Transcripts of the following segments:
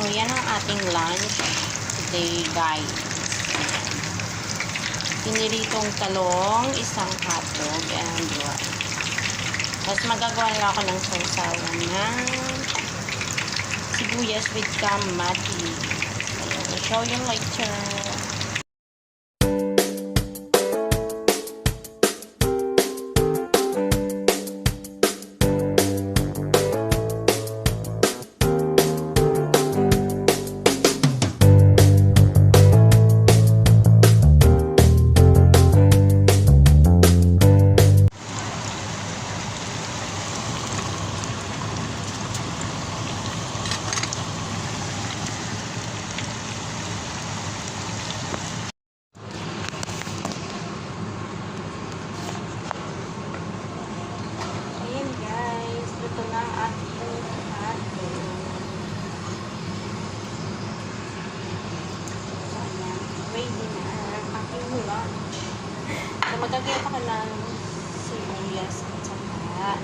So, yan ang ating lunch today, guys. Piniritong talong, isang hotdog, and rice. Tapos magagawa nila ako ng sausawan ng sibuyas with kamatis. I'll show you later. So, magagayat ako ng sibuyas at saka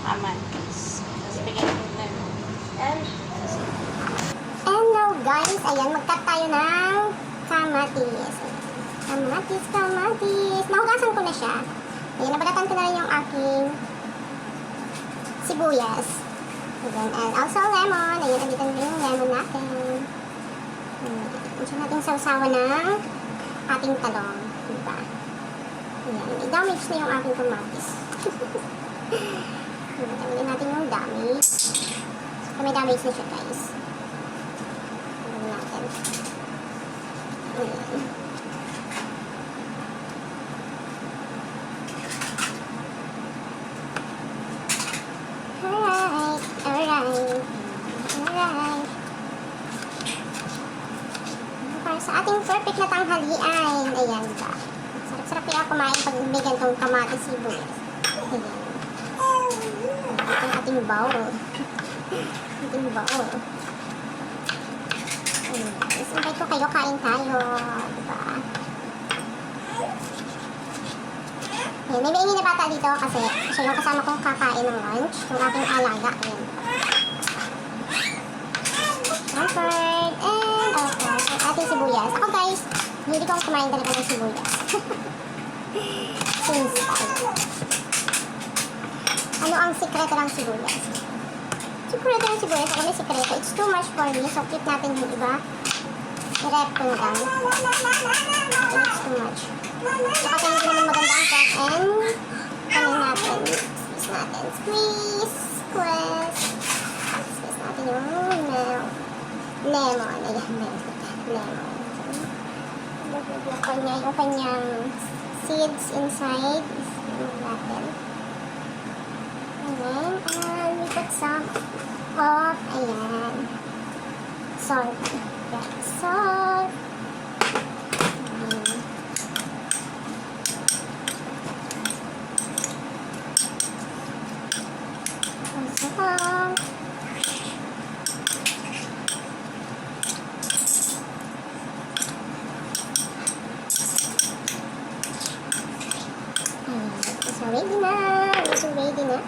kamatis. Tapos, bigyan ko na and hello guys! Ayan, mag-cut tayo ng kamatis. Kamatis. Nahugasan ko na siya. Ayan, nabalatan ko na rin yung aking sibuyas. Ayan, and also lemon. Ayan, andito na yung lemon natin. Ayan natin sausawan ng ating talong. Diba? Ayan, i-damage na yung ating kamatis. Tanggalin natin yung damage. So, may damage na siya, guys. Tanggalin natin. Ayan. Alright. Para sa ating perfect na tanghalian. Ayan, diba? Sarap-sarap kaya kumain pag bigyan itong kamatis sibuyas. Ayan. Ito yung ating bowl. Ating bowl. Ayan. Invite ko kayo, kain tayo. Diba? Ayan. May maingin na bata dito kasi siya yung kasama kong kakain ng lunch. Yung aking alaga. Ayan. Comfort. And of course, yung ating sibuyas. Ako guys, hindi ko kumain talaga ng sibuyas. Since ano ang sikreto ng sibuyas? Sikreto ng sibuyas, ako may sikreto. It's too much for me, so keep natin yung iba. I-rep ko na lang. It's too much. So kasi hindi naman maganda ang crack and ano natin, squeeze natin. Squeeze natin yung lemon. Ayan, lemon. Yung kanyang seeds inside. Lemon natin. And then, we put some of, ayan, salt. Yeah, salt. Salt. So, ready na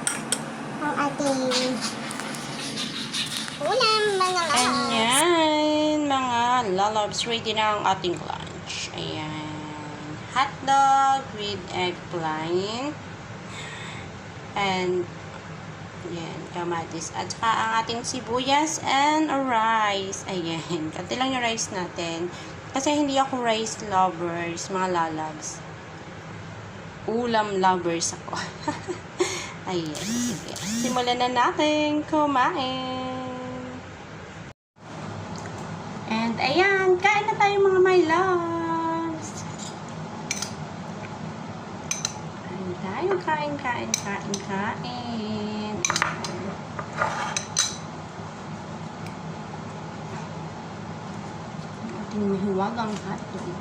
ang ating ulam, mga lalabs. ayan, mga lalabs, ready na ang ating lunch. Ayan, hotdog with eggplant and ayan, kamatis at saka ang ating sibuyas and rice. Ayan, kanti lang yung rice natin kasi hindi ako rice lovers, mga lalabs. Ulam lovers ako. Ayan, sige. Simulan na natin kumain. And ayan, kain na tayo mga my loves. Kain tayo, kain. Ating mahiwagang hotdog.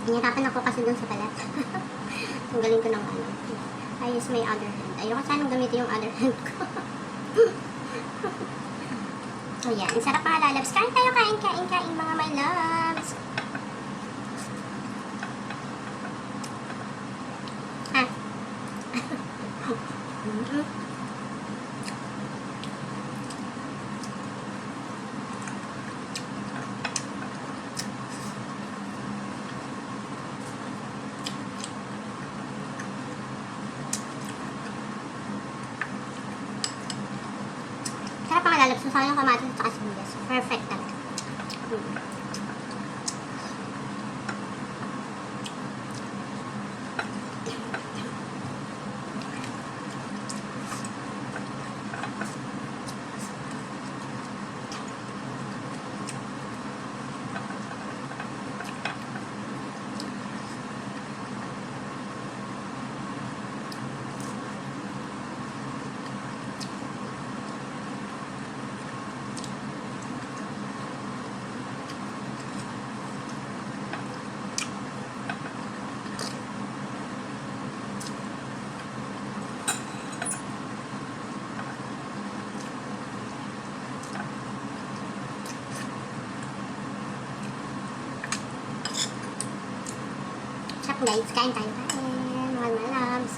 Nahirapan ako kasi dun sa balat. Tanggalin ko ng ano. I use my other hand. Ayoko sanang gamitin yung other hand ko. So yan, ang sarap mga lalabs. Kain tayo, kain mga my loves. Ah. Sarap mga lalabs. Masama yung kamatis at saka sibuyas. Perfect talaga. Sarap guys, kain tayo. Kain, mga loves.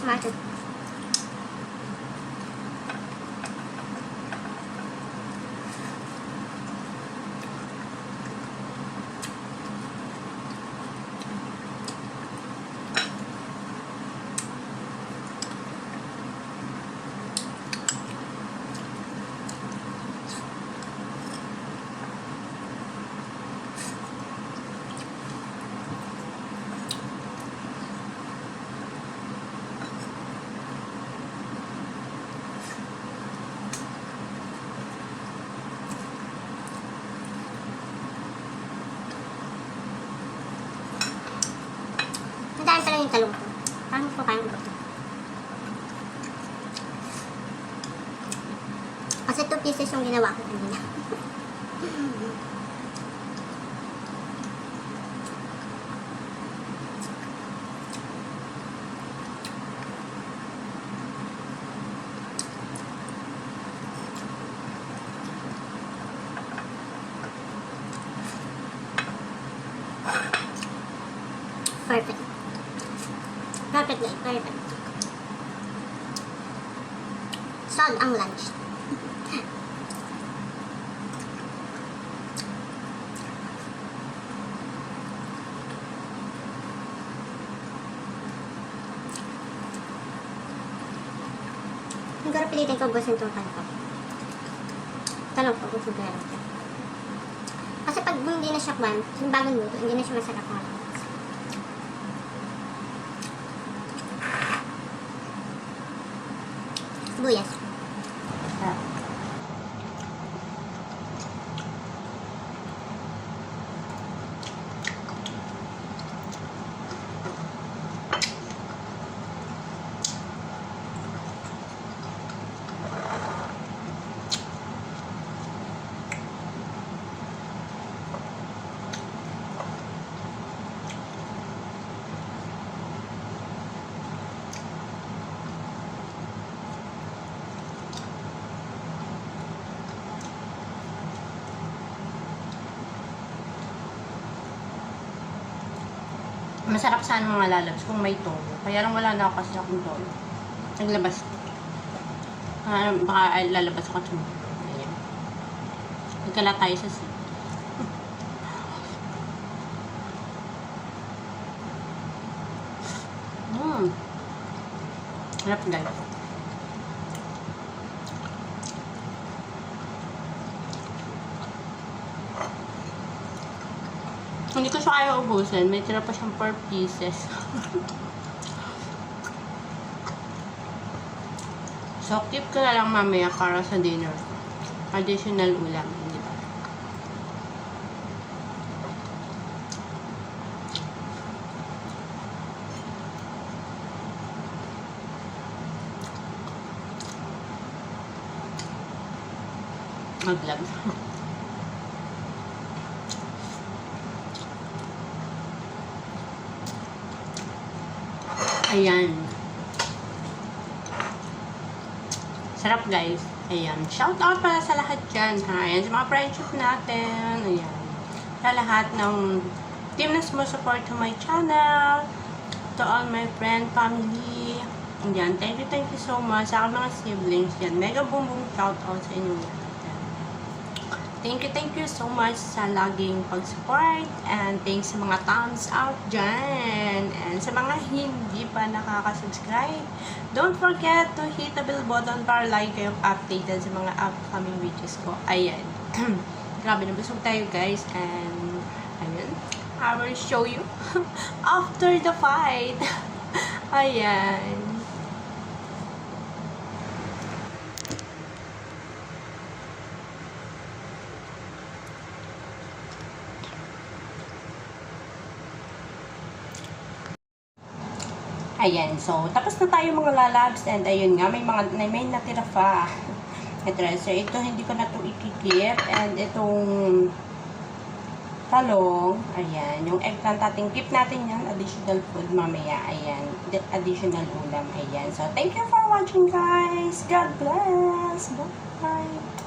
Tomato. Madami pala yung talong ko. Parang ko kayang ito. Kasi 2 pieces yung ginawa ko kanina. Perfect. Perfect guys, perfect. Solve ang lunch. Siguro pilitin ko gusto itong pan ko. Talong ko kung siguro. Kasi pag hindi na siya kwan, yung bagong luto, hindi na siya masarap mga. Sibuyas. Masarap sana mga lalabs kung may toyo. Kaya lang wala na ako kasi akong toyo. Naglabas. Baka lalabas ako ito. Ayan. Nagkala tayo sa sea. Harap guys. Hindi ko siya kaya ubusin. May tira pa siyang 4 pieces. So, keep ko na lang mamaya para sa dinner. Additional ulam. Di ba? Mag-vlog. Ayan. Sarap guys. Ayan. Shout out pala sa lahat dyan ha. Ayan sa mga friendship natin. Ayan. Sa lahat ng team na sumusupport to my channel. To all my friend, family. Ayan. Thank you so much. Sa aking mga siblings. Ayan. Mega boom shout out sa inyo. Thank you so much sa laging pag-support and thanks sa mga thumbs up dyan. And sa mga hindi pa nakaka-subscribe, don't forget to hit the bell button para lagi kayong updated sa mga upcoming videos ko. Ayan. Grabe, nabusog tayo guys. And, ayan. I will show you after the fight. Ayan. Ayan, so, tapos na tayo mga lalabs, and ayun nga, may natira pa. So, ito, hindi ko na ito ikikip, and itong talong, ayan, yung eggplant ating keep natin yan, additional food mamaya, ayan, additional ulam, ayan. So, thank you for watching, guys. God bless. Bye.